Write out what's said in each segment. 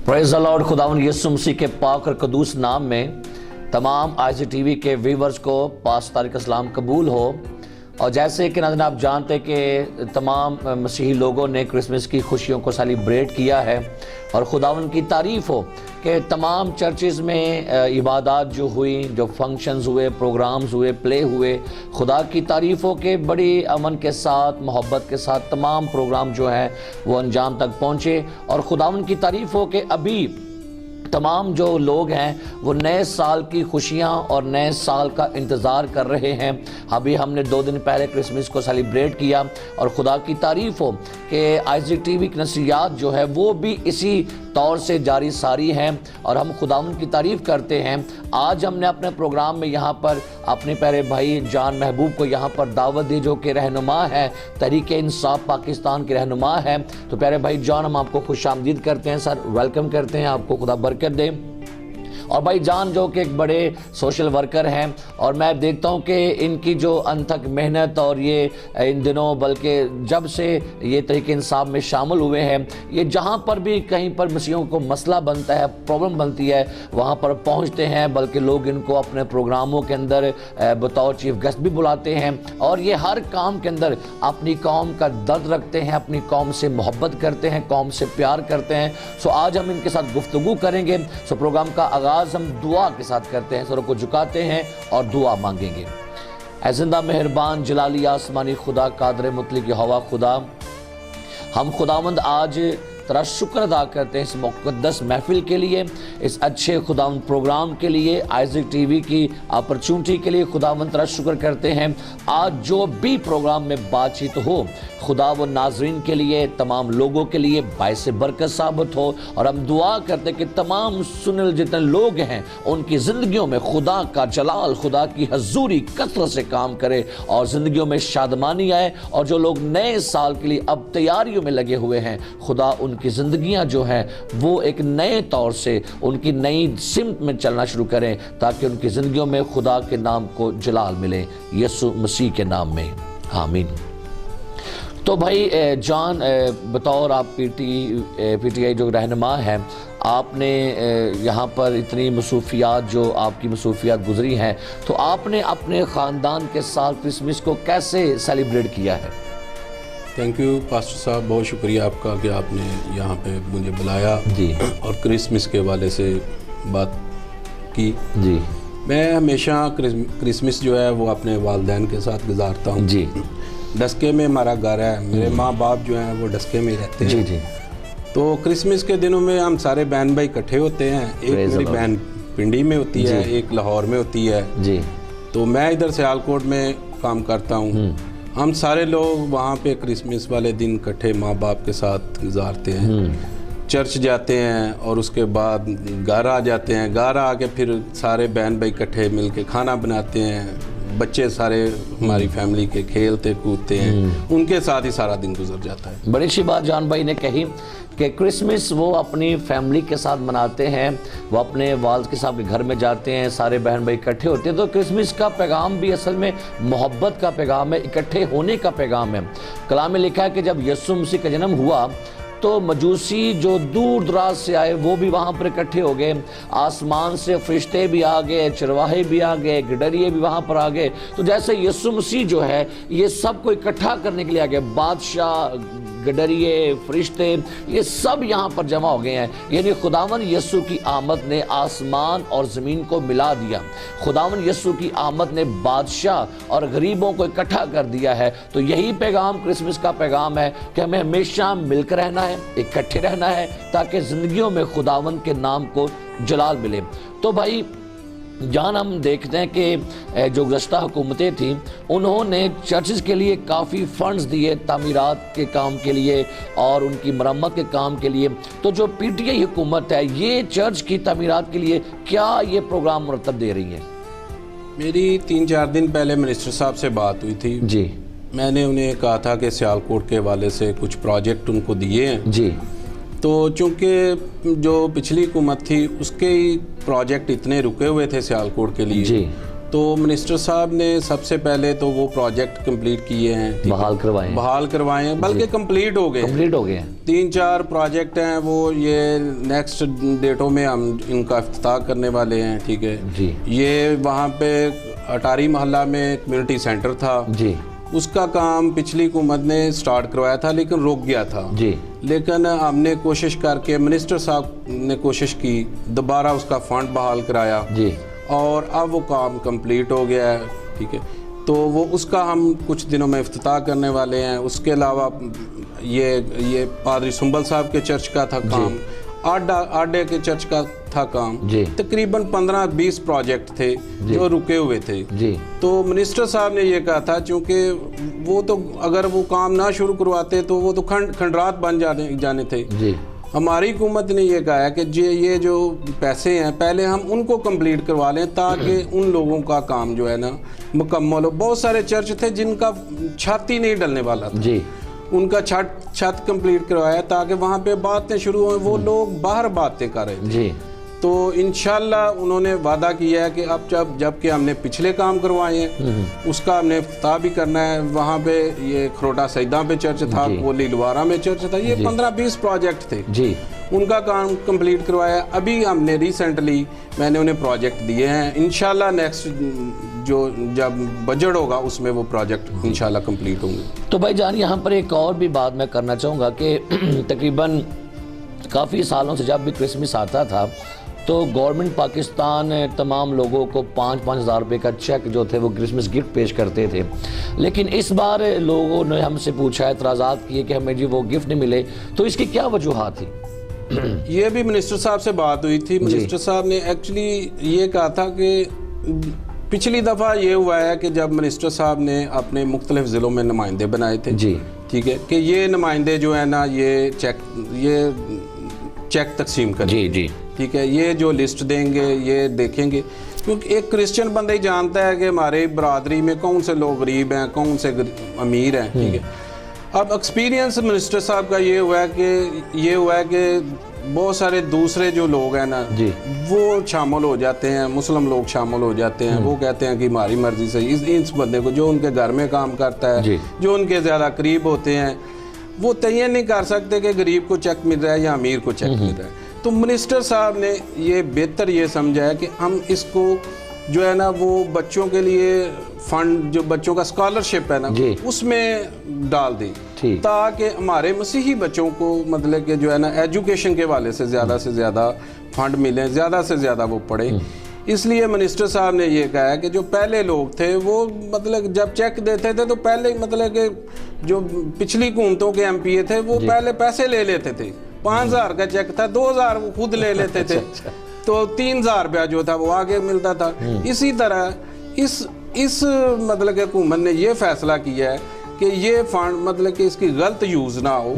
Praise the Lord. खुदावंद यीशु मसीह के पाक और कदूस नाम में तमाम IGTV के व्यूवर्स को पास तारिक अस्सलाम कबूल हो। और जैसे कि नाज़रीन आप जानते हैं कि तमाम मसीही लोगों ने क्रिसमस की खुशियों को सेलिब्रेट किया है और खुदावंद की तारीफ़ हो कि तमाम चर्चेज़ में इबादत जो हुई, जो फंक्शंस हुए, प्रोग्राम्स हुए, प्ले हुए, खुदा की तारीफ़ हो कि बड़ी अमन के साथ, मोहब्बत के साथ तमाम प्रोग्राम जो हैं वो अंजाम तक पहुँचे। और खुदावंद की तारीफ़ हो कि अभी तमाम जो लोग हैं वो नए साल की खुशियां और नए साल का इंतज़ार कर रहे हैं। अभी हमने 2 दिन पहले क्रिसमस को सेलिब्रेट किया और खुदा की तारीफ़ हो कि IGTV की नशरियात जो है वो भी इसी तौर से जारी सारी हैं और हम खुदावंद की तारीफ़ करते हैं। आज हमने अपने प्रोग्राम में यहाँ पर अपने प्यारे भाई जान महबूब को यहाँ पर दावत दी, जो कि रहनुमा है, तहरीक इंसाफ पाकिस्तान के रहनुमा है। तो प्यारे भाई जान, हम आपको खुशामदीद करते हैं सर, वेलकम करते हैं आपको, खुदा बरकत दे। और भाई जान जो कि एक बड़े सोशल वर्कर हैं और मैं देखता हूं कि इनकी जो अनथक मेहनत और ये इन दिनों, बल्कि जब से ये तहरीक इंसाफ में शामिल हुए हैं, ये जहां पर भी कहीं पर मसीहों को मसला बनता है, प्रॉब्लम बनती है, वहां पर पहुंचते हैं। बल्कि लोग इनको अपने प्रोग्रामों के अंदर बतौर चीफ गेस्ट भी बुलाते हैं और ये हर काम के अंदर अपनी कौम का दर्द रखते हैं, अपनी कौम से मोहब्बत करते हैं, कौम से प्यार करते हैं। सो आज हम इनके साथ गुफ्तगू करेंगे। सो प्रोग्राम का आगाज़ हम दुआ के साथ करते हैं, सरों को झुकाते हैं और दुआ मांगेंगे। ऐ जिंदा मेहरबान जलाली आसमानी खुदा, कादर मुतलक हवा खुदा, हम खुदावंद आज तेरा शुक्र अदा करते हैं इस मुक़द्दस महफिल के लिए, इस अच्छे खुदावंद प्रोग्राम के लिए, IGTV की अपॉर्चुनिटी के लिए खुदावंद तेरा शुक्र करते हैं। आज जो भी प्रोग्राम में बातचीत हो खुदा वो नाजरीन के लिए, तमाम लोगों के लिए बाइस बरकत साबित हो। और हम दुआ करते हैं कि तमाम सुनने जितने लोग हैं उनकी ज़िंदगियों में खुदा का जलाल, खुदा की हजूरी कसरत से काम करे और ज़िंदगियों में शादमानी आए। और जो लोग नए साल के लिए अब तैयारियों में लगे हुए हैं, खुदा उनकी ज़िंदगियां जो हैं वो एक नए तौर से, उनकी नई सिमत में चलना शुरू करें, ताकि उनकी ज़िंदगियों में खुदा के नाम को जलाल मिले, यीशु मसीह के नाम में, आमीन। तो भाई जान, बतौर आप PTI जो रहनुमा हैं, आपने यहाँ पर इतनी मसूफियात, जो आपकी मसूफियात गुजरी हैं, तो आपने अपने ख़ानदान के साथ क्रिसमस को कैसे सेलिब्रेट किया है? थैंक यू पास्टर साहब, बहुत शुक्रिया आपका कि आपने यहाँ पे मुझे बुलाया जी और क्रिसमस के हवाले से बात की जी। मैं हमेशा क्रिसमस जो है वो अपने वालिदैन के साथ गुजारता हूँ जी। डस्के में हमारा घर है, मेरे माँ बाप जो हैं वो डस्के में ही रहते हैं। जी जी। तो क्रिसमस के दिनों में हम सारे बहन भाई इकट्ठे होते हैं। एक मेरी बहन पिंडी में होती है, एक लाहौर में होती है जी। तो मैं इधर सियालकोट में काम करता हूँ। हम सारे लोग वहाँ पे क्रिसमस वाले दिन इकट्ठे माँ बाप के साथ गुजारते हैं, चर्च जाते हैं और उसके बाद घर आ जाते हैं। घर आके फिर सारे बहन भाई इकट्ठे मिलके खाना बनाते हैं, बच्चे सारे हमारी फैमिली के खेलते कूदते हैं, उनके साथ ही सारा दिन गुजर जाता है। बड़ी अच्छी बात जान भाई ने कही कि क्रिसमस वो अपनी फैमिली के साथ मनाते हैं, वो अपने वालिद के साथ घर में जाते हैं, सारे बहन भाई इकट्ठे होते हैं। तो क्रिसमस का पैगाम भी असल में मोहब्बत का पैगाम है, इकट्ठे होने का पैगाम है। कलाम में लिखा है कि जब यीशु मसीह का जन्म हुआ तो मजूसी जो दूर दराज से आए वो भी वहाँ पर इकट्ठे हो गए, आसमान से फरिश्ते भी आ गए, चरवाहे भी आ गए, गिडरिए भी वहाँ पर आ गए। तो जैसे यीशु मसीह जो है ये सबको इकट्ठा करने के लिए आ गए, बादशाह, गडरिए, फरिश्ते, ये सब यहाँ पर जमा हो गए हैं। यानी खुदावन यीशु की आमद ने आसमान और ज़मीन को मिला दिया। खुदावन यीशु की आमद ने बादशाह और गरीबों को इकट्ठा कर दिया है। तो यही पैगाम क्रिसमस का पैगाम है कि हमें हमेशा मिलकर रहना है, इकट्ठे रहना है, ताकि ज़िंदगियों में खुदावन के नाम को जलाल मिले। तो भाई जान, हम देखते हैं कि जो गुज़श्ता हुकूमतें थीं उन्होंने चर्चेज़ के लिए काफ़ी फ़ंड्स दिए, तामीरात के काम के लिए और उनकी मरम्मत के काम के लिए। तो जो PTI हुकूमत है ये चर्च की तामीरात के लिए क्या ये प्रोग्राम मुरतब दे रही है? मेरी 3-4 दिन पहले मिनिस्टर साहब से बात हुई थी जी। मैंने उन्हें कहा था कि सियालकोट के हवाले से कुछ प्रोजेक्ट उनको दिए हैं जी। तो चूँकि जो पिछली हुकूमत थी उसके प्रोजेक्ट इतने रुके हुए थे सियालकोट के लिए जी। तो मिनिस्टर साहब ने सबसे पहले तो वो प्रोजेक्ट कंप्लीट किए हैं, ठीक है? बहाल करवाए हैं, बल्कि कंप्लीट हो गए हैं। 3-4 प्रोजेक्ट हैं, वो ये नेक्स्ट डेटों में हम इनका इफ्तिताह करने वाले हैं, ठीक है जी। ये वहाँ पे अटारी मोहल्ला में कम्युनिटी सेंटर था जी, उसका काम पिछली हुकूमत ने स्टार्ट करवाया था लेकिन रुक गया था जी। लेकिन हमने कोशिश करके, मिनिस्टर साहब ने कोशिश की, दोबारा उसका फंड बहाल कराया जी, और अब वो काम कंप्लीट हो गया है, ठीक है। तो वो उसका हम कुछ दिनों में इफ्तिताह करने वाले हैं। उसके अलावा ये पादरी सुंबल साहब के चर्च का था काम, आडे के चर्च का था काम, तकरीबन 15-20 प्रोजेक्ट थे जो रुके हुए थे जी। तो मिनिस्टर साहब ने ये कहा था, चूँकि वो तो अगर वो काम ना शुरू करवाते तो वो तो खंडरात बन जाने थे जी। हमारी हुकूमत ने ये कहा है कि ये जो पैसे हैं पहले हम उनको कंप्लीट करवा लें ताकि उन लोगों का काम जो है ना मुकम्मल हो। बहुत सारे चर्च थे जिनका छत ही नहीं डलने वाला था जी, उनका छत कंप्लीट करवाया ताकि वहाँ पे बातें शुरू हो। वो लोग बाहर बातें कर रहे थे जी। तो इंशाल्लाह उन्होंने वादा किया है कि अब जबकि हमने पिछले काम करवाए हैं उसका हमने इफ्तिताह भी करना है। वहाँ पे ये खरोटा सईदा पे चर्च था, कोली लवारा में चर्च था, ये 15-20 प्रोजेक्ट थे जी। उनका काम कंप्लीट करवाया। अभी हमने रिसेंटली मैंने उन्हें प्रोजेक्ट दिए हैं, इंशाल्लाह नेक्स्ट जो जब बजट होगा उसमें वो प्रोजेक्ट इंशाल्लाह कंप्लीट होंगे। तो भाई जान, यहाँ पर एक और भी बात मैं करना चाहूँगा कि तकरीबन काफ़ी सालों से जब भी क्रिसमस आता था तो गवर्नमेंट पाकिस्तान तमाम लोगों को 5-5 हज़ार रुपये का चेक जो थे वो क्रिसमस गिफ्ट पेश करते थे। लेकिन इस बार लोगों ने हमसे पूछा, एतराज़ात किए कि हमें जी वो गिफ्ट नहीं मिले, तो इसकी क्या वजूहात थी? ये भी मिनिस्टर साहब से बात हुई थी। मिनिस्टर साहब ने एक्चुअली ये कहा था कि पिछली दफ़ा ये हुआ है कि जब मिनिस्टर साहब ने अपने मुख्तलिफ ज़िलों में नुमाइंदे बनाए थे जी, ठीक है, कि ये नुमाइंदे जो है ना ये चेक तकसीम करें जी जी, ठीक है, ये जो लिस्ट देंगे ये देखेंगे, क्योंकि एक क्रिश्चियन बंदा ही जानता है कि हमारे बरादरी में कौन से लोग गरीब हैं कौन से अमीर हैं, ठीक है। अब एक्सपीरियंस मिनिस्टर साहब का ये हुआ है कि बहुत सारे दूसरे जो लोग हैं ना जी, वो शामिल हो जाते हैं, मुस्लिम लोग शामिल हो जाते हैं। वो कहते हैं कि हमारी मर्जी से इस बंदे को जो उनके घर में काम करता है, जो उनके ज़्यादा करीब होते हैं, वो तयन नहीं कर सकते कि गरीब को चेक मिल रहा है या अमीर को चेक मिल रहा है। तो मिनिस्टर साहब ने ये बेहतर ये समझा है कि हम इसको जो है ना वो बच्चों के लिए फंड, जो बच्चों का स्कॉलरशिप है ना उसमें डाल दें ताकि हमारे मसीही बच्चों को मतलब कि जो है ना एजुकेशन के वाले से ज़्यादा फंड मिले, ज़्यादा से ज़्यादा वो पढ़े। इसलिए मिनिस्टर साहब ने ये कहा है कि जो पहले लोग थे वो मतलब जब चेक देते थे तो पहले मतलब कि जो पिछली हुकूमतों के एमपीए थे वो पहले पैसे ले लेते थे। 5,000 का चेक था, 2,000 वो खुद ले लेते थे तो 3,000 रुपया जो था वो आगे मिलता था। इसी तरह इस मतलब कि हुकूमत ने ये फैसला किया है कि ये फंड मतलब कि इसकी गलत यूज़ ना हो,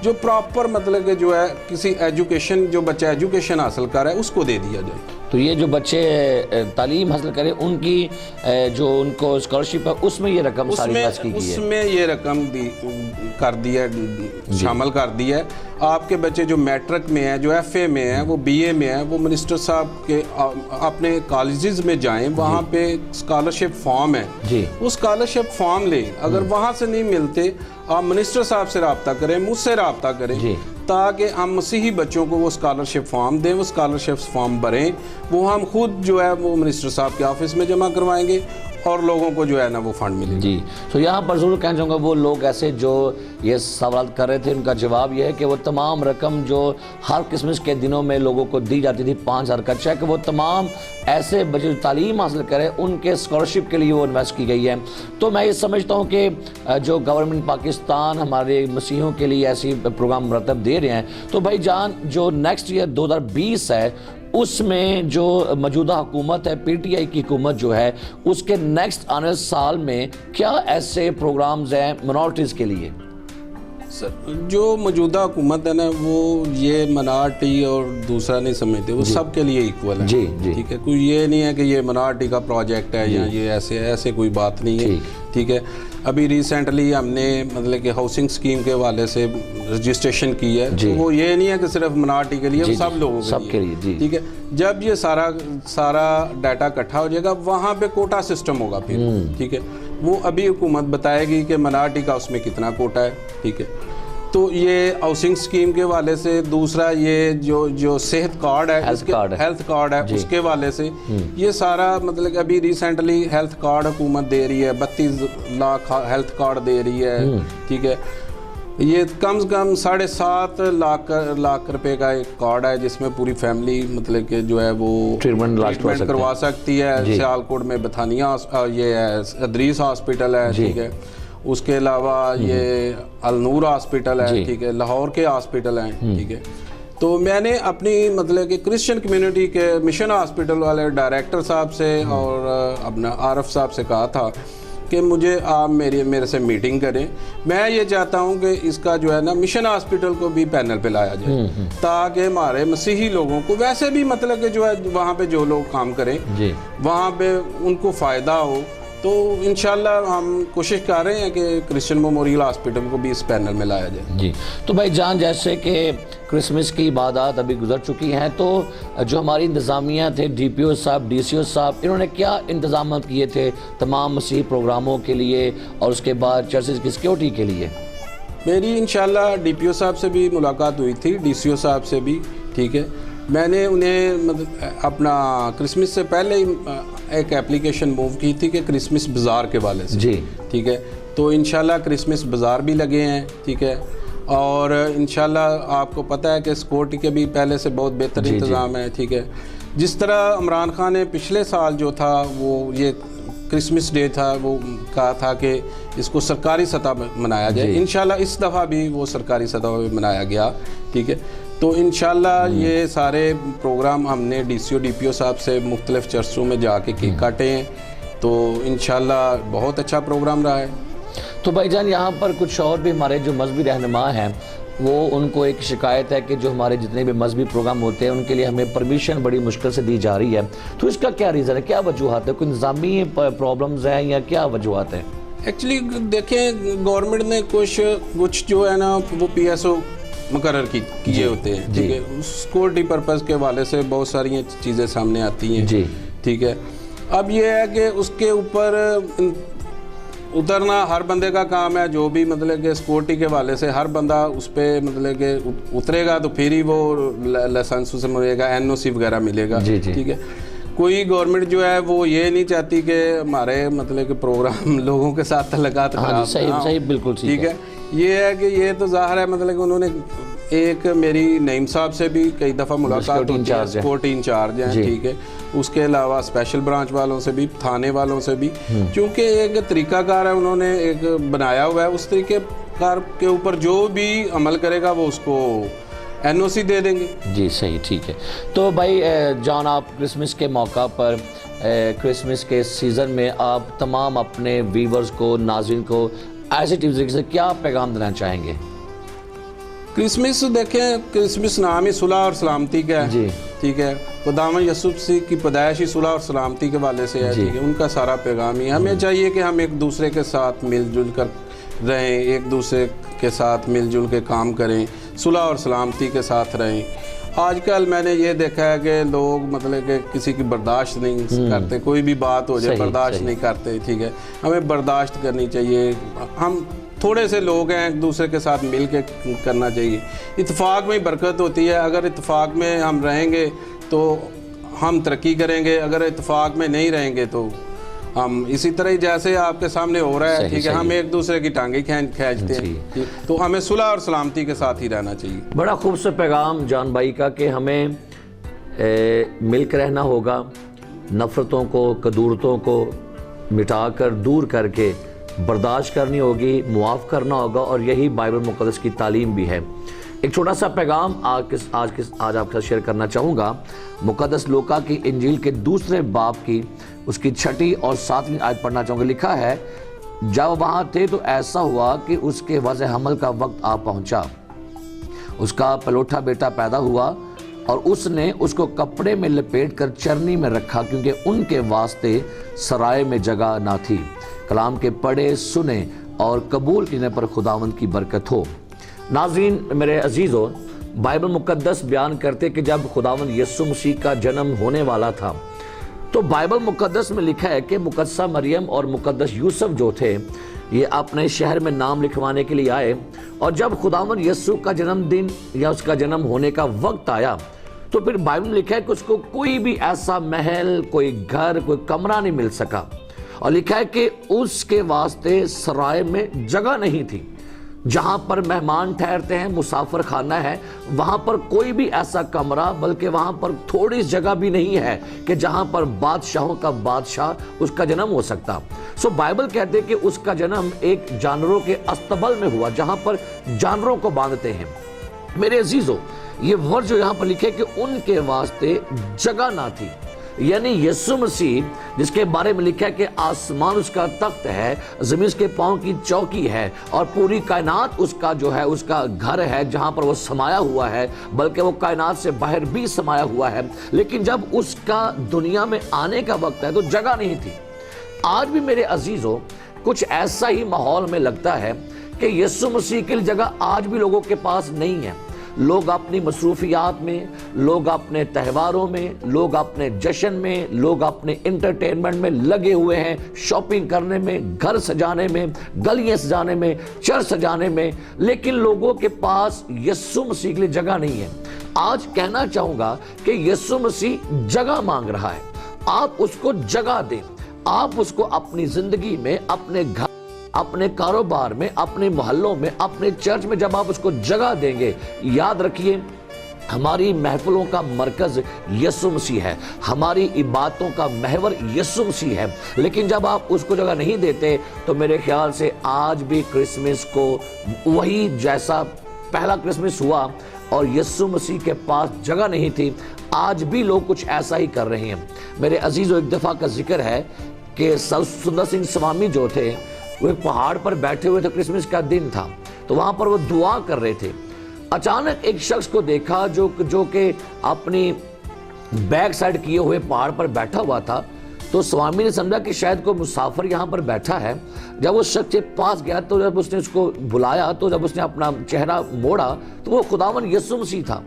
जो प्रॉपर मतलब कि जो है किसी एजुकेशन, जो बच्चा एजुकेशन हासिल कर रहा है उसको दे दिया जाए। तो ये जो बच्चे तालीम हासिल करें उनकी जो उनको स्कॉलरशिप है उसमें ये रकम सारी खर्च की गई है, उसमें ये रकम कर दी है, शामिल कर दी है। आपके बच्चे जो मैट्रिक में है, जो FA में है, वो BA में है, वो मिनिस्टर साहब के अपने कॉलेजेस में जाएं, वहाँ पे स्कॉलरशिप फॉर्म है, वो स्कॉलरशिप फॉर्म लें। अगर वहाँ से नहीं मिलते आप मिनिस्टर साहब से रब्ता करें, मुझसे रब्ता करें ताकि हम मसीही बच्चों को वो स्कॉलरशिप फॉर्म दें, वो स्कॉलरशिप फॉर्म भरें, वो हम खुद जो है वो मिनिस्टर साहब के ऑफिस में जमा करवाएंगे और लोगों को जो है ना वो फंड मिलेगा। जी, तो यहाँ पर ज़रूर कहना चाहूँगा वो लोग ऐसे जो ये सवाल कर रहे थे उनका जवाब ये है कि वो तमाम रकम जो हर क्रिसमस के दिनों में लोगों को दी जाती थी 5,000 का चेक, वो तमाम ऐसे बच्चे जो तालीम हासिल करें उनके स्कॉलरशिप के लिए वो इन्वेस्ट की गई है। तो मैं ये समझता हूँ कि जो गवर्नमेंट पाकिस्तान हमारे मसीहों के लिए ऐसी प्रोग्राम मरतब दे रहे हैं, तो भाई जान जो नेक्स्ट ईयर 2020 है उसमें जो मौजूदा हुकूमत है, PTI की हुकूमत जो है, उसके नेक्स्ट आने साल में क्या ऐसे प्रोग्राम्स हैं मिनॉरिटीज़ के लिए? सर जो मौजूदा हुकूमत है ना वो ये मिनार्टी और दूसरा नहीं समझते, वो सबके लिए इक्वल है। जी जी ठीक है, कोई ये नहीं है कि ये मिनार्टी का प्रोजेक्ट है या ये ऐसे कोई बात नहीं है। ठीक है, अभी रिसेंटली हमने मतलब कि हाउसिंग स्कीम के हवाले से रजिस्ट्रेशन की है, तो वो ये नहीं है कि सिर्फ मिनार्टी के लिए, वो सब लोगों सबके लिए। जी ठीक है, जब ये सारा डाटा इकट्ठा हो जाएगा वहाँ पे कोटा सिस्टम होगा फिर। ठीक है, वो अभी हुकूमत बताएगी कि मिनार्टी का उसमें कितना कोटा है। ठीक है, तो ये हाउसिंग स्कीम के वाले से, दूसरा ये जो सेहत कार्ड है, हेल्थ कार्ड है उसके वाले से, ये सारा मतलब कि अभी रिसेंटली हेल्थ कार्ड हुकूमत दे रही है, 32 लाख हेल्थ कार्ड दे रही है। ठीक है, ये कम से कम 7.5 लाख रुपए का एक कार्ड है जिसमें पूरी फैमिली मतलब कि जो है वो ट्रीटमेंट करवा सकती है। सियालकोट में बथानिया ये है, अदरीस हॉस्पिटल है। ठीक है, उसके अलावा ये अलनूर हॉस्पिटल है। ठीक है, लाहौर के हॉस्पिटल हैं। ठीक है, तो मैंने अपनी मतलब कि क्रिश्चियन कम्युनिटी के मिशन हॉस्पिटल वाले डायरेक्टर साहब से और अपना आरफ साहब से कहा था कि मुझे आप मेरे से मीटिंग करें। मैं ये चाहता हूँ कि इसका जो है ना मिशन हॉस्पिटल को भी पैनल पे लाया जाए, ताकि हमारे मसीही लोगों को वैसे भी मतलब कि जो है वहाँ पे जो लोग काम करें वहाँ पे उनको फ़ायदा हो। तो इंशाल्लाह हम कोशिश कर रहे हैं कि क्रिश्चियन मेमोरियल हॉस्पिटल को भी इस पैनल में लाया जाए। जी तो भाई जान, जैसे कि क्रिसमस की इबादत अभी गुजर चुकी हैं, तो जो हमारी इंतज़ामिया थे, DPO साहब, DCO साहब, इन्होंने क्या इंतजाम किए थे तमाम मसीही प्रोग्रामों के लिए और उसके बाद चर्चेज़ की सिक्योरिटी के लिए? मेरी इंशाल्लाह DPO साहब से भी मुलाकात हुई थी, DCO साहब से भी। ठीक है, मैंने उन्हें मतलब अपना क्रिसमस से पहले ही एक एप्लीकेशन मूव की थी कि क्रिसमस बाज़ार के वाले से। जी ठीक है, तो इंशाल्लाह क्रिसमस बाज़ार भी लगे हैं। ठीक है, और इंशाल्लाह आपको पता है कि सिक्योरिटी के भी पहले से बहुत बेहतर इंतज़ाम है। ठीक है, जिस तरह इमरान खान ने पिछले साल जो था वो ये क्रिसमस डे था, वो कहा था कि इसको सरकारी सतह पर मनाया जाए, इंशाल्लाह इस दफ़ा भी वो सरकारी सतह पर मनाया गया। ठीक है, तो इंशाल्लाह ये सारे प्रोग्राम हमने DCO DPO साहब से मुख्तलिफ चर्चों में जाके केक काटे हैं, तो इंशाल्लाह बहुत अच्छा प्रोग्राम रहा है। तो भाईजान, यहाँ पर कुछ और भी हमारे जो मजहबी रहनुमा हैं, वो उनको एक शिकायत है कि जो हमारे जितने भी मजहबी प्रोग्राम होते हैं उनके लिए हमें परमिशन बड़ी मुश्किल से दी जा रही है। तो इसका क्या रीज़न है, क्या वजूहत है? कोई इंतज़ामी प्रॉब्लम्स हैं या क्या वजूहत है? एक्चुअली देखें, गवर्नमेंट ने कुछ जो है ना वो PSO मुकर्रर किए होते हैं। ठीक है, सिक्योरिटी पर्पज़ के हवाले से बहुत सारी चीज़ें सामने आती हैं। जी ठीक है, अब ये है कि उसके ऊपर उतरना हर बंदे का काम है, जो भी मतलब कि सिक्योरिटी के हवाले से हर बंदा उस पर मतलब कि उतरेगा तो फिर ही वो लाइसेंस उसे मिलेगा, NOC वगैरह मिलेगा। ठीक है, कोई गवर्नमेंट जो है वो ये नहीं चाहती कि हमारे मतलब कि प्रोग्राम लोगों के साथ तल्लुकात खराब। सही बिल्कुल ठीक है, ये है कि ये तो ज़ाहिर है मतलब कि उन्होंने एक मेरी नईम साहब से भी कई दफ़ा मुलाकात होती है, सिक्योरिटी इंचार्ज हैं। ठीक है, उसके अलावा स्पेशल ब्रांच वालों से भी, थाने वालों से भी, क्योंकि एक तरीक़ाकार है उन्होंने एक बनाया हुआ है, उस तरीक़ेकार के ऊपर जो भी अमल करेगा वो उसको NOC दे देंगे। जी सही, ठीक है। तो भाई जान, आप क्रिसमस के मौका पर, क्रिसमस के सीज़न में आप तमाम अपने व्यूवर्स को, नाज़रीन को ऐसे टीवी से क्या पैगाम देना चाहेंगे? क्रिसमस देखें, क्रिसमस नाम ही सुलह और सलामती का है। जी ठीक है, खुदावंद यीशु मसीह की पैदाइश ही सुलह और सलामती के वाले से है। ठीक है, उनका सारा पैगाम ही हमें चाहिए कि हम एक दूसरे के साथ मिलजुल कर रहें, एक दूसरे के साथ मिलजुल के काम करें, सुलह और सलामती के साथ रहें। आजकल मैंने ये देखा है कि लोग मतलब कि किसी की बर्दाश्त नहीं करते, कोई भी बात हो जाए बर्दाश्त नहीं करते। ठीक है, हमें बर्दाश्त करनी चाहिए। हम थोड़े से लोग हैं, एक दूसरे के साथ मिल के करना चाहिए। इत्तेफाक में बरकत होती है, अगर इत्तेफाक में हम रहेंगे तो हम तरक्की करेंगे, अगर इत्तेफाक में नहीं रहेंगे तो हम इसी तरह ही जैसे आपके सामने हो रहा है। ठीक है, हम एक दूसरे की टांगे खींचते हैं, तो हमें सुलह और सलामती के साथ ही रहना चाहिए। बड़ा खूबसूरत पैगाम जान भाई का कि हमें मिलकर रहना होगा, नफ़रतों को, कदूरतों को मिटाकर दूर करके बर्दाश्त करनी होगी, मुआफ़ करना होगा, और यही बाइबल मुक़द्दस की तालीम भी है। एक छोटा सा पैगाम आज आपके साथ शेयर करना चाहूँगा। मुक़द्दस लूका की इंजील के 2 बाब की उसकी 6 और 7 आयत पढ़ना चाहूँगा। लिखा है, जब वहाँ थे तो ऐसा हुआ कि उसके वज़े हमल का वक्त आ पहुँचा। उसका पलोठा बेटा पैदा हुआ और उसने उसको कपड़े में लपेट कर चरनी में रखा, क्योंकि उनके वास्ते सराय में जगह ना थी। कलाम के पढ़े, सुने और कबूल करने पर खुदावंद की बरकत हो। नाज़रीन मेरे अजीज़ों, बाइबल मुकद्दस बयान करते कि जब खुदावंद यीशु मसीह का जन्म होने वाला था तो बाइबल मुकद्दस में लिखा है कि मुकद्दसा मरियम और मुकद्दस यूसुफ जो थे ये अपने शहर में नाम लिखवाने के लिए आए, और जब खुदावंद यीशु का जन्मदिन या उसका जन्म होने का वक्त आया तो फिर बाइबल में लिखा है कि उसको कोई भी ऐसा महल, कोई घर, कोई कमरा नहीं मिल सका, और लिखा है कि उसके वास्ते सराय में जगह नहीं थी। जहां पर मेहमान ठहरते हैं, मुसाफिर खाना है, वहां पर कोई भी ऐसा कमरा, बल्कि वहां पर थोड़ी जगह भी नहीं है कि जहां पर बादशाहों का बादशाह उसका जन्म हो सकता। सो बाइबल कहते हैं कि उसका जन्म एक जानवरों के अस्तबल में हुआ, जहां पर जानवरों को बांधते हैं। मेरे अजीजों, ये वर्ड जो यहां पर लिखे कि उनके वास्ते जगह ना थी, यानी यीशु मसीह जिसके बारे में लिखा है कि आसमान उसका तख्त है, ज़मीन उसके पांव की चौकी है, और पूरी कायनात उसका जो है उसका घर है जहां पर वो समाया हुआ है, बल्कि वो कायनात से बाहर भी समाया हुआ है। लेकिन जब उसका दुनिया में आने का वक्त है तो जगह नहीं थी। आज भी मेरे अजीजों कुछ ऐसा ही माहौल में लगता है कि यीशु मसीह की जगह आज भी लोगों के पास नहीं है। लोग अपनी मसरूफियात में, लोग अपने त्योहारों में, लोग अपने जश्न में, लोग अपने इंटरटेनमेंट में लगे हुए हैं, शॉपिंग करने में, घर सजाने में, गलियां सजाने में, चर्च सजाने में, लेकिन लोगों के पास यीशु मसीह के लिए जगह नहीं है। आज कहना चाहूंगा कि यीशु मसीह जगह मांग रहा है। आप उसको जगह दें, आप उसको अपनी जिंदगी में, अपने घर, अपने कारोबार में, अपने मोहल्लों में, अपने चर्च में जब आप उसको जगह देंगे, याद रखिए हमारी महफिलों का मरकज यीशु मसीह है, हमारी इबादतों का महवर यीशु मसीह है। लेकिन जब आप उसको जगह नहीं देते तो मेरे ख्याल से आज भी क्रिसमस को वही जैसा पहला क्रिसमस हुआ और यीशु मसीह के पास जगह नहीं थी, आज भी लोग कुछ ऐसा ही कर रहे हैं। मेरे अजीजों, एक दफ़ा का जिक्र है कि सुंदर सिंह स्वामी जो थे वो एक पहाड़ पर बैठे हुए थे, क्रिसमस का दिन था, तो वहां पर वो दुआ कर रहे थे। अचानक एक शख्स को देखा जो कि अपनी बैक साइड किए हुए पहाड़ पर बैठा हुआ था। तो स्वामी ने समझा कि शायद कोई मुसाफिर यहाँ पर बैठा है। जब वो शख्स के पास गया तो जब उसने उसको बुलाया, तो जब उसने अपना चेहरा मोड़ा तो वो खुदावन यीशु मसीह था।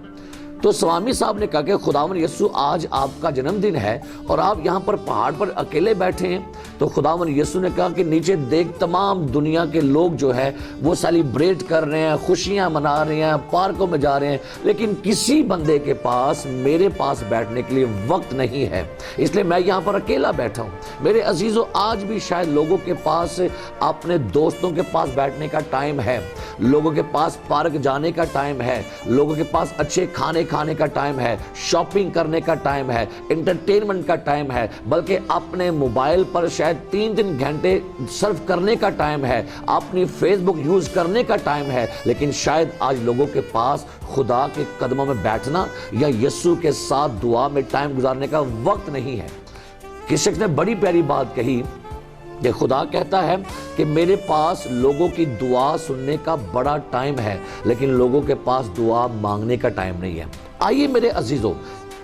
तो स्वामी साहब ने कहा कि खुदावन यीशु, आज आपका जन्मदिन है और आप यहाँ पर पहाड़ पर अकेले बैठे हैं। तो खुदावन यीशु ने कहा कि नीचे देख, तमाम दुनिया के लोग जो है वो सेलिब्रेट कर रहे हैं, खुशियाँ मना रहे हैं, पार्कों में जा रहे हैं, लेकिन किसी बंदे के पास मेरे पास बैठने के लिए वक्त नहीं है, इसलिए मैं यहाँ पर अकेला बैठा हूँ। मेरे अजीज़ों, आज भी शायद लोगों के पास अपने दोस्तों के पास बैठने का टाइम है, लोगों के पास पार्क जाने का टाइम है, लोगों के पास अच्छे खाने का टाइम है, शॉपिंग करने का टाइम है, एंटरटेनमेंट का टाइम है, बल्कि अपने मोबाइल पर शायद 3-3 घंटे सर्फ करने का टाइम है, अपनी फेसबुक यूज करने का टाइम है, लेकिन शायद आज लोगों के पास खुदा के कदमों में बैठना या यीशु के साथ दुआ में टाइम गुजारने का वक्त नहीं है। किसी शख्स ने बड़ी प्यारी बात कही कि खुदा कहता है कि मेरे पास लोगों की दुआ सुनने का बड़ा टाइम है, लेकिन लोगों के पास दुआ मांगने का टाइम नहीं है। आइए मेरे अजीजों,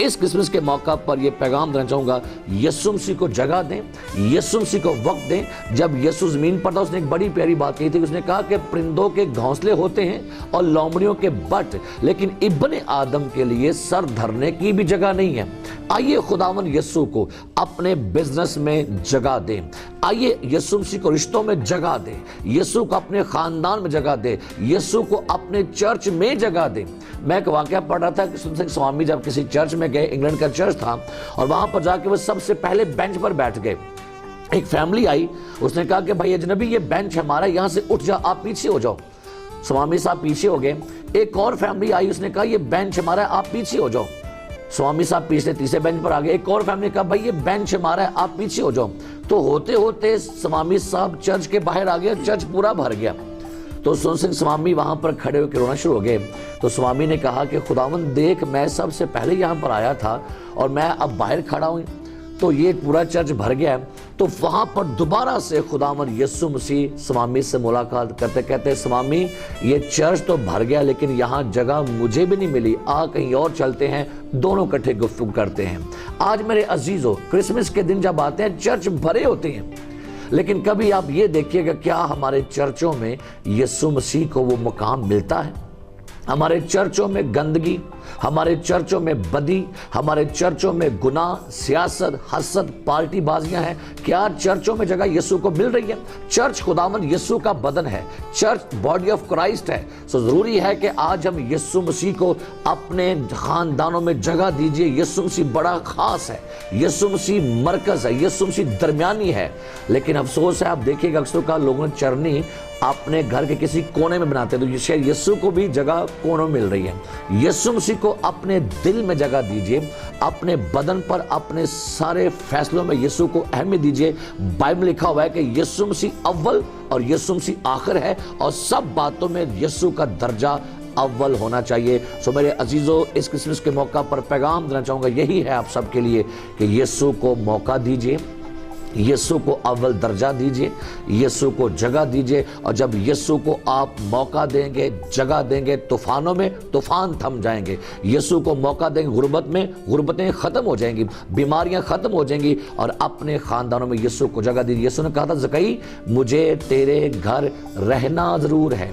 इस क्रिसमस के मौका पर यह पैगाम देना चाहूंगा, यीशु मसीह को जगह दें, यीशु मसीह को वक्त दें। जब यीशु जमीन पर था उसने एक बड़ी प्यारी बात कही थी, उसने कहा कि परिंदों के घोंसले होते हैं और लोमड़ियों के बट, लेकिन इब्ने आदम के लिए सर धरने की भी जगह नहीं है। आइए खुदावन यीशु को अपने बिजनेस में जगह दें, आइए यीशु मसीह को रिश्तों में जगह दें, यीशु को अपने खानदान में जगह दें, यीशु को अपने चर्च में जगह दें। मैं एक वाकया पढ़ रहा था कि सुंदर सिंह स्वामी जब किसी चर्च में गए, इंग्लैंड का चर्च था, और वहां पर जाके वो सबसे पहले बेंच पर बैठ गए। एक फैमिली आई, उसने कहा कि भाई अजनबी ये बेंच हमारा, यहां से उठ जा, आप पीछे हो जाओ। स्वामी साहब पीछे हो गए। एक और फैमिली आई, उसने कहा ये बेंच हमारा है, आप पीछे हो जाओ। स्वामी साहब पिछले तीसरे बेंच पर आ गए। एक और फैमिली कहा भाई ये बेंच हमारा है, आप पीछे हो जाओ। तो होते होते स्वामी साहब चर्च के बाहर आ गए, चर्च पूरा भर गया। तो सुन सिंह स्वामी वहां पर खड़े होकर रोना शुरू हो गए। तो स्वामी ने कहा कि खुदावंद देख, मैं सबसे पहले यहाँ पर आया था और मैं अब बाहर खड़ा हूँ, तो ये पूरा चर्च भर गया है। तो वहां पर दोबारा से खुदावंद यीशु मसीह स्वामी से मुलाकात करते कहते स्वामी ये चर्च तो भर गया लेकिन यहाँ जगह मुझे भी नहीं मिली, आ कहीं और चलते हैं, दोनों इकट्ठे गुफ्तगू करते हैं। आज मेरे अजीजों, क्रिसमस के दिन जब आते हैं चर्च भरे होते हैं, लेकिन कभी आप ये देखिएगा क्या हमारे चर्चों में यीशु मसीह को वो मुकाम मिलता है? हमारे चर्चों में गंदगी, हमारे चर्चों में बदी, हमारे चर्चों में गुनाह, सियासत, हसद, पार्टीबाजियां हैं। क्या चर्चों में जगह यीशु को मिल रही है? चर्च खुदावंद यीशु का बदन है, चर्च बॉडी ऑफ क्राइस्ट है। सो जरूरी है कि आज हम यीशु मसीह को अपने खानदानों में जगह दीजिए। यीशु मसीह बड़ा खास है, यीशु मसीह मरकज है, यीशु मसीह दरमियानी है। लेकिन अफसोस है, आप देखिएगा अक्सर का लोगों ने चरनी अपने घर के किसी कोने में बनाते हैं, तो यीशु को भी जगह कोनों मिल रही है। यीशु मसीह को अपने दिल में जगह दीजिए, अपने बदन पर, अपने सारे फैसलों में यीशु को अहमियत दीजिए। बाइबल में लिखा हुआ है कि यीशु मसीह अव्वल और यीशु मसीह आखिर है और सब बातों में यीशु का दर्जा अव्वल होना चाहिए। सो मेरे अजीजों, इस क्रिसमस के मौका पर पैगाम देना चाहूँगा यही है आप सबके लिए कि यीशु को मौका दीजिए, यीशु को अव्वल दर्जा दीजिए, यीशु को जगह दीजिए। और जब यीशु को आप मौका देंगे, जगह देंगे, तूफानों में तूफान थम जाएंगे। यीशु को मौका देंगे गुर्बत में, गुर्बतें खत्म हो जाएंगी, बीमारियां खत्म हो जाएंगी और अपने खानदानों में यीशु को जगह दीजिए। यीशु ने कहा था ज़कई मुझे तेरे घर रहना जरूर है,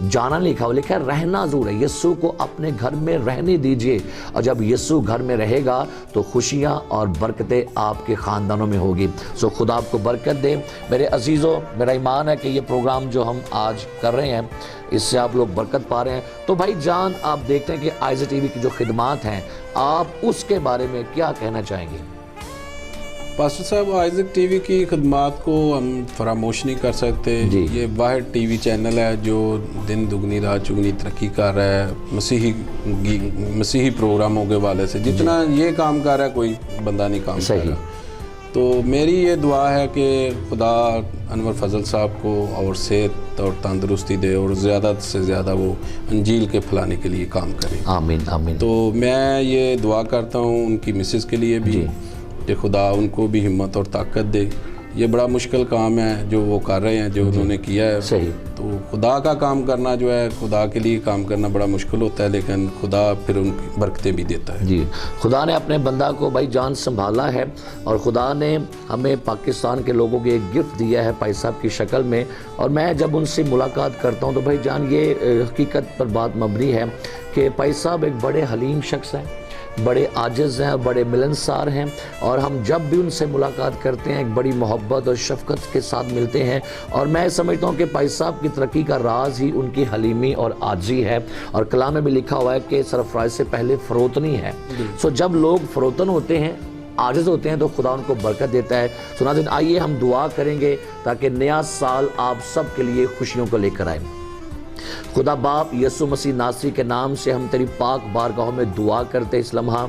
जाना लिखा हो, लिखा है रहना जरूर है। यीशु को अपने घर में रहने दीजिए और जब यीशु घर में रहेगा तो खुशियां और बरकतें आपके खानदानों में होगी। सो खुदा आपको बरकत दे। मेरे अजीज़ों, मेरा ईमान है कि ये प्रोग्राम जो हम आज कर रहे हैं इससे आप लोग बरकत पा रहे हैं। तो भाई जान, आप देखते हैं कि आइज़ टीवी की जो खिदमात हैं, आप उसके बारे में क्या कहना चाहेंगे? पास्टर साहब, आइज़ टीवी की खदमात को हम फरामोश नहीं कर सकते। ये वाहिद टीवी चैनल है जो दिन दुगनी रात चुगनी तरक्की कर रहा है मसीही प्रोग्रामों के वाले से। जितना ये काम कर रहा है कोई बंदा नहीं काम कर रहा। तो मेरी ये दुआ है कि खुदा अनवर फजल साहब को और सेहत और तंदुरुस्ती दे और ज़्यादा से ज़्यादा वो अंजील के फैलाने के लिए काम करें। आमीन आमीन। तो मैं ये दुआ करता हूँ उनकी मिसेस के लिए भी कि खुदा उनको भी हिम्मत और ताकत दे। ये बड़ा मुश्किल काम है जो वो कर रहे हैं, जो उन्होंने किया है। सही। तो खुदा का काम करना जो है, खुदा के लिए काम करना बड़ा मुश्किल होता है, लेकिन खुदा फिर उनकी बरकतें भी देता है। जी, खुदा ने अपने बंदा को भाई जान संभाला है और खुदा ने हमें पाकिस्तान के लोगों को एक गिफ्ट दिया है भाई साहब की शक्ल में। और मैं जब उनसे मुलाकात करता हूँ तो भाई जान ये हकीकत पर बात मबनी है कि भाई साहब एक बड़े हलीम शख्स हैं, बड़े आजिज़ हैं, बड़े मिलनसार हैं। और हम जब भी उनसे मुलाकात करते हैं एक बड़ी मोहब्बत और शफ़क़त के साथ मिलते हैं। और मैं समझता हूँ कि भाई साहब की तरक्की का राज ही उनकी हलीमी और आजी है। और कलाम में भी लिखा हुआ है कि सरफराज से पहले फ़रोतनी है। सो जब लोग फ़रोतन होते हैं, आजिज़ होते हैं, तो खुदा उनको बरकत देता है। सो नाज़रीन, आइए हम दुआ करेंगे ताकि नया साल आप सब के लिए खुशियों को लेकर आए। खुदा बाप यीशु मसीह नासरी के नाम से हम तेरी पाक बारगाहों में दुआ करते इस लम्हा।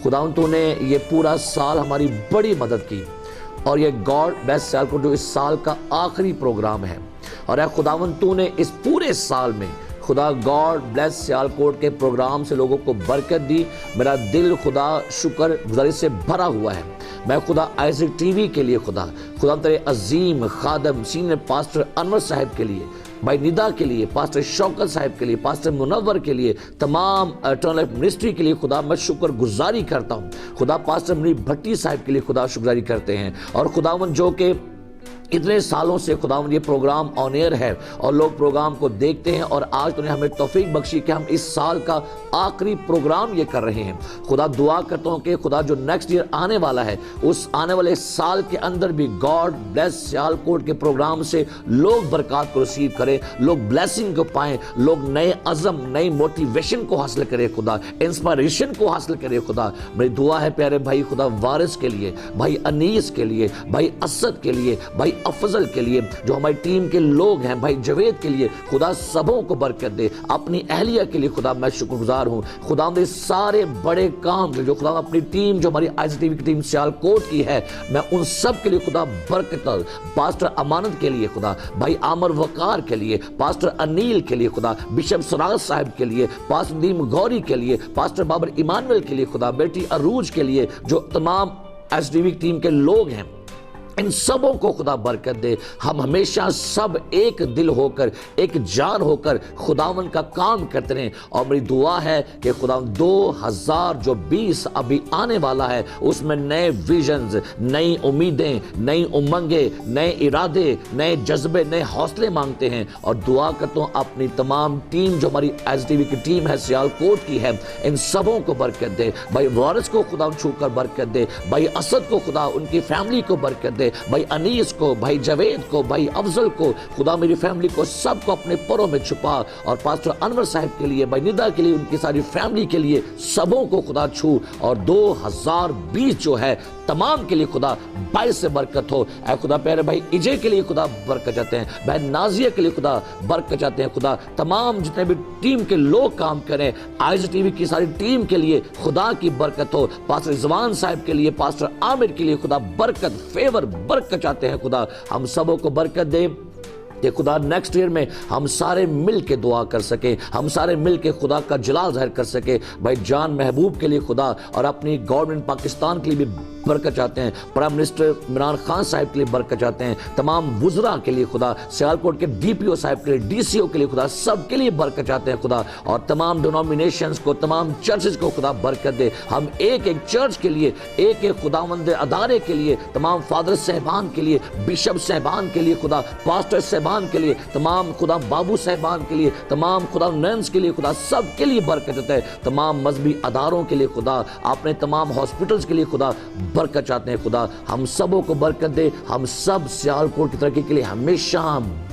खुदावंद तूने ये पूरा साल हमारी बड़ी मदद की और ये गॉड बेस्ट साल को जो इस साल का आखिरी प्रोग्राम है, और खुदावंद तूने इस पूरे साल में खुदा गॉड ब्लेस सियालकोट के प्रोग्राम से लोगों को बरकत दी। मेरा दिल खुदा शुक्र गुजारी से भरा हुआ है। मैं खुदा आइज़ टीवी के लिए खुदा तेरे अजीम खादम सीनियर पास्टर अनवर साहब के लिए, भाई निदा के लिए, पास्टर शौकत साहब के लिए, पास्टर मुनव्वर के लिए, तमाम इटर्नल लाइफ मिनिस्ट्री के लिए खुदा मैं शुक्र गुजारी करता हूँ। खुदा पास्टर मुनीर भट्टी साहब के लिए खुदा शुक्रगुजारी करते हैं। और खुदावन जो कि इतने सालों से खुदावंद ये प्रोग्राम ऑन एयर है और लोग प्रोग्राम को देखते हैं, और आज तूने हमें तौफीक बख्शी कि हम इस साल का आखिरी प्रोग्राम ये कर रहे हैं। खुदा दुआ करता हूँ कि खुदा जो नेक्स्ट ईयर आने वाला है, उस आने वाले साल के अंदर भी गॉड ब्लेस सियालकोट के प्रोग्राम से लोग बरकत को रिसीव करें, लोग ब्लेसिंग को पाएं, लोग नए अज़म, नई मोटिवेशन को हासिल करें, खुदा इंस्पायरेशन को हासिल करें। खुदा मेरी दुआ है प्यारे भाई खुदा वारिस के लिए, भाई अनीस के लिए, भाई असद के लिए, भाई अफजल के लिए, जो हमारी टीम के लोग हैं, भाई जवेद के लिए, खुदा सबों को बरकत दे। अपनी अहलिया के लिए खुदा मैं शुक्रगुजार हूँ। खुदा मेरे सारे बड़े काम जो खुदा अपनी टीम जो हमारी आइज़ टीवी की टीम सियालकोट की है, मैं उन सब के लिए खुदा बरकत, पास्टर अमानत के लिए खुदा, भाई आमर वकार के लिए, पास्टर अनील के लिए खुदा, बिशप सराज साहब के लिए, पास्टर दीम गौरी के लिए, पास्टर बाबर इमानुएल के लिए खुदा, बेटी अरूज के लिए, जो तमाम एसडीवी टीम के लोग हैं, इन सबों को खुदा बरकत दे। हम हमेशा सब एक दिल होकर, एक जान होकर खुदावन का काम करते रहें। और मेरी दुआ है कि खुदा 2020 अभी आने वाला है, उसमें नए विजन्स, नई उम्मीदें, नई उमंगे, नए इरादे, नए जज्बे, नए हौसले मांगते हैं। और दुआ करता हूँ अपनी तमाम टीम जो हमारी एसडीवी की टीम है, सियालकोट की है, इन सबों को बरकत दे। भाई वारिस को खुदा छूकर बरकत दे, भाई असद को खुदा उनकी फैमिली को बरकत दे, भाई अनीस को, भाई जवेद को, भाई अफजल को, खुदा मेरी फैमिली को सबको अपने परों में छुपा। और पास्टर अनवर साहब के लिए, भाई निदा के लिए, उनकी सारी फैमिली के लिए सबों को खुदा छू। और 2020 जो है तमाम के लिए खुदा 22 से बरकत हो। ऐ खुदा प्यारे भाई इजे के लिए खुदा बरकत चाहते हैं, बहन नाजिया के लिए खुदा बरकत चाहते हैं। खुदा तमाम जितने भी टीम के लोग काम करें, आइज टीवी की सारी टीम के लिए खुदा की बरकत हो। पास्टर रिजवान साहब के लिए, पास्टर आमिर के लिए खुदा बरकत, फेवर, बरकत चाहते हैं। खुदा हम सबों को बरकत दे कि खुदा नेक्स्ट ईयर में हम सारे मिल के दुआ कर सके, हम सारे मिल के खुदा का जलाल जाहिर कर सके। भाई जान महबूब के लिए खुदा और अपनी गवर्नमेंट पाकिस्तान के लिए भी बरकत चाहते हैं। प्राइम मिनिस्टर इमरान खान साहब के लिए बरकत चाहते हैं। तमाम वुज़रा के लिए खुदा, सियालकोट के डीपीओ साहब के लिए, डीसीओ के लिए खुदा, सबके लिए बरकत चाहते हैं खुदा। और तमाम डिनोमिनेशंस को, तमाम चर्चेस को खुदा बरकत दे। हम एक एक चर्च के लिए, एक एक खुदावंद अदारे के लिए, तमाम फादर साहबान के लिए, बिशप साहबान के लिए खुदा, पास्टर साहबान के लिए, तमाम खुदा बाबू साहबान के लिए, तमाम खुदा नंस के लिए खुदा, सब के लिए बरकत देता है। तमाम मजहबी अदारों के लिए खुदा, अपने तमाम हॉस्पिटल्स के लिए खुदा बरकत चाहते हैं। खुदा हम सबों को बरकत दे। हम सब सियालकोट की तरक्की के लिए हमेशा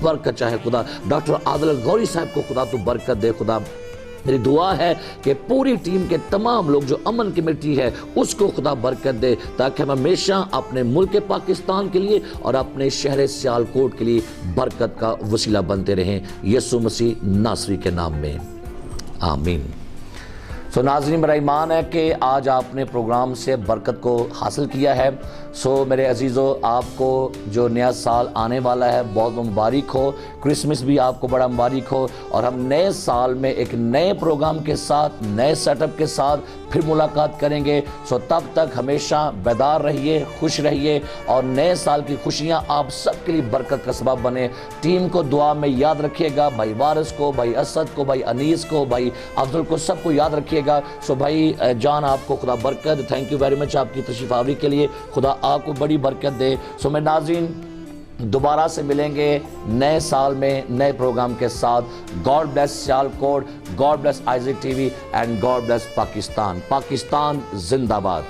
बरकत चाहे खुदा। डॉक्टर आदिल गौरी साहब को खुदा तो बरकत दे। खुदा मेरी दुआ है कि पूरी टीम के तमाम लोग जो अमन की मिट्टी है उसको खुदा बरकत दे, ताकि हम हमेशा अपने मुल्क पाकिस्तान के लिए और अपने शहर सियालकोट के लिए बरकत का वसीला बनते रहें। यीशु मसीह नासरी के नाम में आमीन। सो नाज़रीन, मेरा ईमान है कि आज आपने प्रोग्राम से बरकत को हासिल किया है। सो मेरे अजीज़ों, आपको जो नया साल आने वाला है बहुत मुबारक हो। क्रिसमस भी आपको बड़ा मुबारक हो। और हम नए साल में एक नए प्रोग्राम के साथ, नए सेटअप के साथ फिर मुलाकात करेंगे। सो तब तक हमेशा बेदार रहिए, खुश रहिए और नए साल की खुशियाँ आप सबके लिए बरकत का सबब बने। टीम को दुआ में याद रखिएगा, भाई वारिस को, भाई असद को, भाई अनीस को, भाई अब्दुल को, सबको याद रखिएगा। सो भाई जान आपको खुदा बरकत। थैंक यू वेरी मच आपकी तशरीफ आवरी के लिए। खुदा आपको बड़ी बरकत दे। सो मैं नाज़रीन दोबारा से मिलेंगे नए साल में नए प्रोग्राम के साथ। God bless Sialkot, God bless Isaac TV and God bless Pakistan. Pakistan जिंदाबाद।